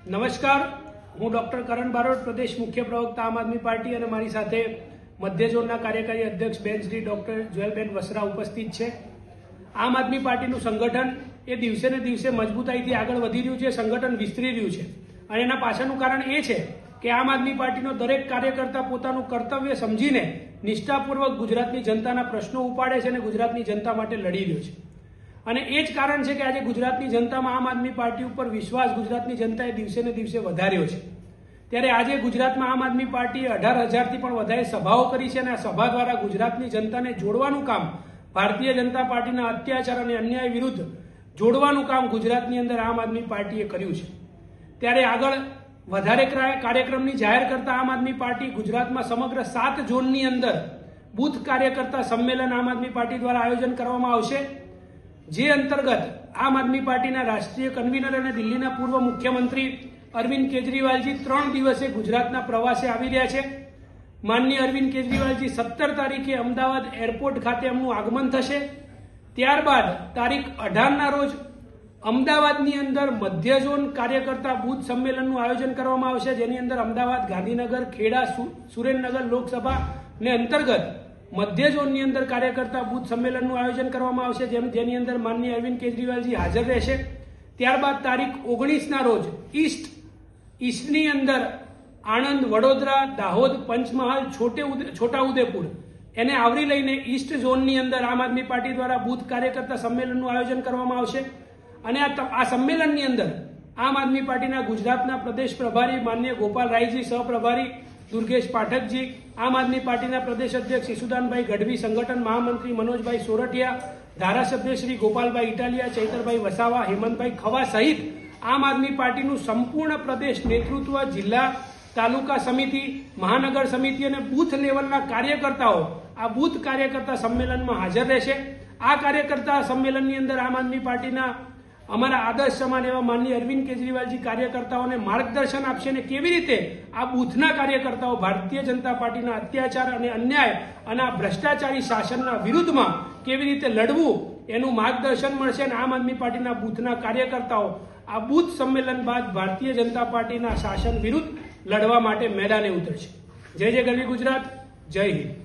નમસ્કાર, હું ડોક્ટર કરણ બારોટ, પ્રદેશ મુખ્ય પ્રવક્તા આમ આદમી પાર્ટી, અને મારી સાથે મધ્ય ઝોનના કાર્યકારી અધ્યક્ષ બેન શ્રી ડોક્ટર જ્વેલબેન વસરા ઉપસ્થિત છે. આમ આદમી પાર્ટીનું સંગઠન એ દિવસે ને દિવસે મજબૂતાઈથી આગળ વધી રહ્યું છે, સંગઠન વિસ્તરી રહ્યું છે, અને એના પાછળનું કારણ એ છે કે આમ આદમી પાર્ટીનો દરેક કાર્યકર્તા પોતાનું કર્તવ્ય સમજીને નિષ્ઠાપૂર્વક ગુજરાતની જનતાના પ્રશ્નો ઉપાડે છે અને ગુજરાતની જનતા માટે લડી રહ્યો છે. અને એ જ કારણ છે કે આજે ગુજરાતની જનતામાં આમ આદમી પાર્ટી ઉપર વિશ્વાસ ગુજરાતની જનતાએ દિવસે ને દિવસે વધાર્યો છે. ત્યારે આજે ગુજરાતમાં આમ આદમી પાર્ટીએ 18,000થી પણ વધારે સભાઓ કરી છે, અને આ સભા દ્વારા ગુજરાતની જનતાને જોડવાનું કામ, ભારતીય જનતા પાર્ટીના અત્યાચાર અને અન્યાય વિરુદ્ધ જોડવાનું કામ ગુજરાતની અંદર આમ આદમી પાર્ટીએ કર્યું છે. ત્યારે આગળ વધારે કાર્યક્રમની જાહેર કરતા આમ આદમી પાર્ટી ગુજરાતમાં સમગ્ર 7 ઝોનની અંદર બૂથ કાર્યકર્તા સંમેલન આમ આદમી પાર્ટી દ્વારા આયોજન કરવામાં આવશે, જે અંતર્ગત આમ આદમી પાર્ટીના રાષ્ટ્રીય કન્વીનર અને દિલ્હીના પૂર્વ મુખ્યમંત્રી અરવિંદ કેજરીવાલજી 3 દિવસે ગુજરાતના પ્રવાસે આવી રહ્યા છે. માનનીય અરવિંદ કેજરીવાલજી 17 તારીખે અમદાવાદ એરપોર્ટ ખાતે એમનું આગમન થશે. ત્યારબાદ તારીખ 18ના રોજ અમદાવાદની અંદર મધ્ય ઝોન કાર્યકર્તા બૂથ સંમેલનનું આયોજન કરવામાં આવશે, જેની અંદર અમદાવાદ, ગાંધીનગર, ખેડા, સુરેન્દ્રનગર લોકસભા ને અંતર્ગત મધ્ય ઝોનની અંદર કાર્યકર્તા બૂથ સંમેલનનું આયોજન કરવામાં આવશે, જેની અંદર માનનીય અરવિંદ કેજરીવાલજી હાજર રહેશે. ત્યારબાદ તારીખ 19ના રોજ ઈસ્ટની અંદર આણંદ, વડોદરા, દાહોદ, પંચમહાલ, છોટાઉદેપુર એને આવરી લઈને ઈસ્ટ ઝોનની અંદર આમ આદમી પાર્ટી દ્વારા બૂથ કાર્યકર્તા સંમેલનનું આયોજન કરવામાં આવશે. અને આ સંમેલનની અંદર આમ આદમી પાર્ટીના ગુજરાતના પ્રદેશ પ્રભારી માનનીય ગોપાલ રાયજી, સહપ્રભારી દુર્ગેશ પાઠકજી, આમ આદમી પાર્ટીના પ્રદેશ અધ્યક્ષ ઈસુદાનભાઈ ગઢવી, સંગઠન મહામંત્રી મનોજભાઈ સોરઠિયા, ધારાસભ્ય શ્રી ગોપાલભાઈ ઇટાલિયા, ચૈતરભાઈ વસાવા, હેમંતભાઈ ખવા સહિત આમ આદમી પાર્ટીનું સંપૂર્ણ પ્રદેશ નેતૃત્વ, જિલ્લા, તાલુકા સમિતિ, મહાનગર સમિતિ અને બૂથ લેવલના કાર્યકર્તાઓ આ બૂથ કાર્યકર્તા સંમેલનમાં હાજર રહેશે. આ કાર્યકર્તા સંમેલનની અંદર આમ આદમી પાર્ટીના અમારા આદર્શ સમાન એવા માનનીય અરવિંદ કેજરીવાલજી કાર્યકર્તાઓને માર્ગદર્શન આપશે, અને કેવી રીતે આ બૂથના કાર્યકર્તાઓ ભારતીય જનતા પાર્ટીના અત્યાચાર અને અન્યાય અને આ ભ્રષ્ટાચારી શાસનના વિરુદ્ધમાં કેવી રીતે લડવું એનું માર્ગદર્શન મળશે. અને આમ આદમી પાર્ટીના બૂથના કાર્યકર્તાઓ આ બૂથ સંમેલન બાદ ભારતીય જનતા પાર્ટીના શાસન વિરુદ્ધ લડવા માટે મેદાને ઉતરશે. જય જય ગરવી ગુજરાત, જય હિન્દ.